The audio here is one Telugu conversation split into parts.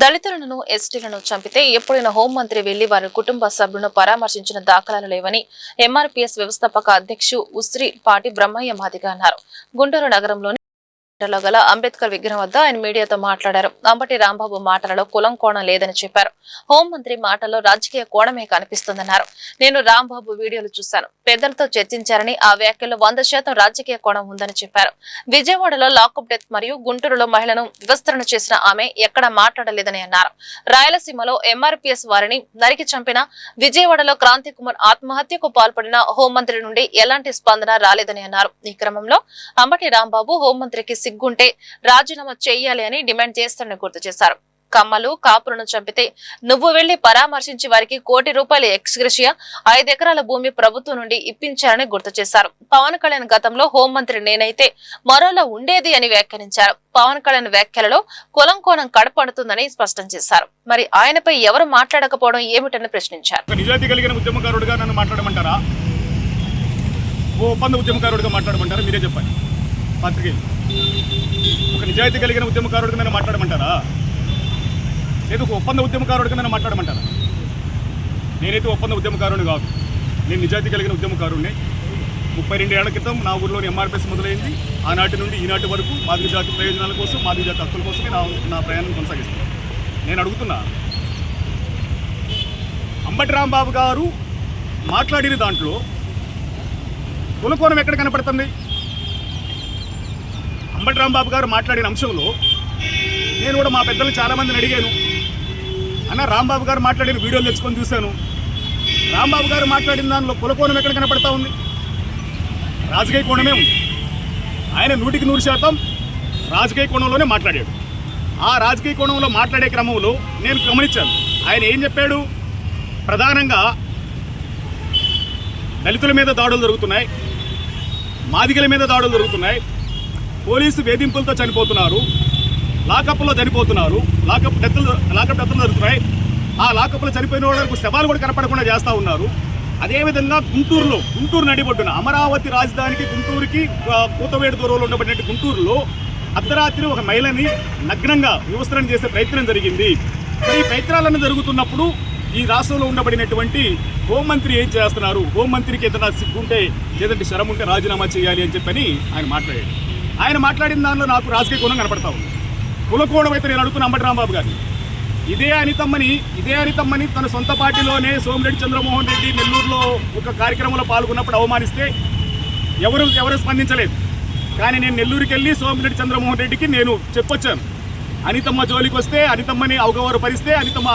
దళితులను ఎస్టీలను చంపితే ఎప్పుడైనా హోంమంత్రి వెళ్లి వారి కుటుంబ సభ్యులను పరామర్శించిన దాఖలాలు లేవని ఎంఆర్పీఎస్ వ్యవస్థాపక అధ్యక్షుడు ఉసిరిపాటి బ్రహ్మయ్య మాదిగ అన్నారు. గుంటూరు నగరంలోని లో గల అంబేద్కర్ విగ్రహం వద్ద ఆయన మీడియాతో మాట్లాడారు. అంబటి రాంబాబు మాటలలో కులం కోణం లేదని చెప్పారు. హోంమంత్రి మాటల్లో రాజకీయ కోణమే కనిపిస్తుందన్నారు. నేను రాంబాబు వీడియోలు చూశాను. పెద్దలతో చర్చించారని ఆ వ్యాఖ్యలో 100% రాజకీయ కోణం ఉందని చెప్పారు. విజయవాడలో లాకప్ డెత్ మరియు గుంటూరులో మహిళను వివస్త్రణ చేసిన ఆమె ఎక్కడా మాట్లాడలేదని అన్నారు. రాయలసీమలో ఎంఆర్పీఎస్ వారిని నరికి చంపిన, విజయవాడలో క్రాంతి కుమార్ ఆత్మహత్యకు పాల్పడిన హోంమంత్రి నుండి ఎలాంటి స్పందన రాలేదని అన్నారు. ఈ క్రమంలో అంబటి రాంబాబు హోంమంత్రికి సిగ్గుంటే రాజీనామా చేయాలి అని డిమాండ్ చేస్తారని గుర్తు చేశారు. కమ్మలు కాపులను చంపితే నువ్వు వెళ్లి పరామర్శించి వారికి ₹1 కోటి ఎక్స్గ్రేషియా 5 ఎకరాల భూమి ప్రభుత్వం నుండి ఇప్పించారని గుర్తు చేశారు. పవన్ కళ్యాణ్ గతంలో హోంమంత్రి నేనైతే మరోలా ఉండేది అని వ్యాఖ్యానించారు. పవన్ కళ్యాణ్ వ్యాఖ్యలలో కులం కోణం కడపడుతుందని స్పష్టం చేశారు. మరి ఆయనపై ఎవరు మాట్లాడకపోవడం ఏమిటని ప్రశ్నించారు. నిజాయితీ కలిగిన ఉద్యమకారుడిగా నన్ను మాట్లాడమంటారా, ఓ ఒప్పంద ఉద్యమకారుడిగా మాట్లాడమంటారా? మీరే చెప్పండి. పత్రికలు ఒక నిజాయితీ కలిగిన ఉద్యమకారుడిగా నన్ను మాట్లాడమంటారా, లేదు ఒక ఒప్పంద ఉద్యమకారుడిగా నన్ను మాట్లాడమంటారా? నేనైతే ఒప్పంద ఉద్యమకారుని కాదు, నేను నిజాయితీ కలిగిన ఉద్యమకారుడిని. 32 ఏళ్ల క్రితం నా ఊరిలోని ఎంఆర్పీఎస్ మొదలైంది. ఆనాటి నుండి ఈనాటి వరకు మాదిగ జాతి ప్రయోజనాల కోసం, మాదిగ జాతి హక్కుల కోసమే నా ప్రయాణం కొనసాగిస్తున్నాను. నేను అడుగుతున్నా, అంబటి రాంబాబు గారు మాట్లాడిన దాంట్లో కులకోణం ఎక్కడ కనపడుతుంది? అంబటి రాంబాబు గారు మాట్లాడిన అంశంలో నేను కూడా మా పెద్దలు చాలామందిని అడిగాను. అన్న, రాంబాబు గారు మాట్లాడిన వీడియోలు తెచ్చుకొని చూశాను. రాంబాబు గారు మాట్లాడిన దానిలో కులకోణం ఎక్కడ కనపడతా ఉంది? రాజకీయ కోణమే ఉంది. ఆయన 100% రాజకీయ కోణంలోనే మాట్లాడాడు. ఆ రాజకీయ కోణంలో మాట్లాడే క్రమంలో నేను గమనించాను. ఆయన ఏం చెప్పాడు? ప్రధానంగా దళితుల మీద దాడులు జరుగుతున్నాయి, మాదిగల మీద దాడులు జరుగుతున్నాయి, పోలీసు వేధింపులతో చనిపోతున్నారు, లాకప్లో చనిపోతున్నారు, లాకప్ డెత్తులు జరుగుతున్నాయి. ఆ లాకప్లో చనిపోయిన వాళ్ళకు శవాలు కూడా కనపడకుండా చేస్తూ ఉన్నారు. అదేవిధంగా గుంటూరు నడిబొడ్డున అమరావతి రాజధానికి గుంటూరుకి కూతవేడు దూరంలో ఉండబడినట్టు గుంటూరులో అర్ధరాత్రి ఒక మహిళని నగ్నంగా వివస్త్రణ చేసే ప్రయత్నం జరిగింది. ఈ ప్రయత్నాలన్నీ జరుగుతున్నప్పుడు ఈ రాష్ట్రంలో ఉండబడినటువంటి హోంమంత్రి ఏం చేస్తున్నారు? హోంమంత్రికి ఏదైనా సిగ్గుంటే, లేదంటే శరం ఉంటే రాజీనామా చేయాలి అని చెప్పని ఆయన మాట్లాడాడు. ఆయన మాట్లాడిన దానిలో నాకు రాజకీయ కోణం కనపడతా ఉంది. కులకోణం అయితే నేను అడుగుతున్న అంబటి రాంబాబు గారిని, ఇదే అనితమ్మని తన సొంత పార్టీలోనే సోమిరెడ్డి చంద్రమోహన్ రెడ్డి నెల్లూరులో ఒక కార్యక్రమంలో పాల్గొన్నప్పుడు అవమానిస్తే ఎవరు స్పందించలేదు. కానీ నేను నెల్లూరుకి వెళ్ళి సోమిరెడ్డి చంద్రమోహన్ రెడ్డికి నేను చెప్పొచ్చాను. అనితమ్మ జోలికి వస్తే, అనితమ్మని అవగౌరవపరిస్తే, అనితమ్మ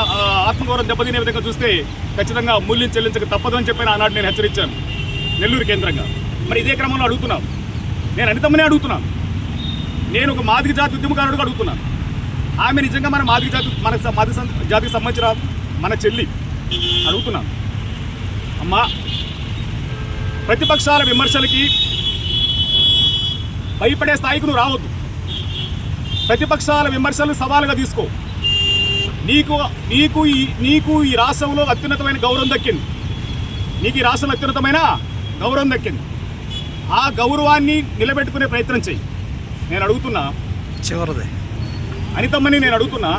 ఆత్మగౌరవం దెబ్బతినే విధంగా చూస్తే ఖచ్చితంగా మూల్యం చెల్లించక తప్పదని చెప్పిన ఆనాడు నేను హెచ్చరించాను నెల్లూరు కేంద్రంగా. మరి ఇదే క్రమంలో అడుగుతున్నాను, నేను అనితమ్మనే అడుగుతున్నాను. నేను ఒక మాదిగ జాతి ఉద్యమకారుడిగా అడుగుతున్నాను. ఆమె నిజంగా మన మాదిగ జాతికి సంబంధించిన మన చెల్లి. అడుగుతున్నాను, అమ్మా, ప్రతిపక్షాల విమర్శలకి భయపడే స్థాయికి నువ్వు రావద్దు. ప్రతిపక్షాల విమర్శలు సవాలుగా తీసుకో. నీకు ఈ రాష్ట్రంలో అత్యున్నతమైన గౌరవం దక్కింది. నీకు ఈ రాష్ట్రంలో అత్యున్నతమైన గౌరవం దక్కింది. ఆ గౌరవాన్ని నిలబెట్టుకునే ప్రయత్నం చెయ్యి. నేను అడుగుతున్నా, చివరిదే అనితమ్మని నేను అడుగుతున్నా,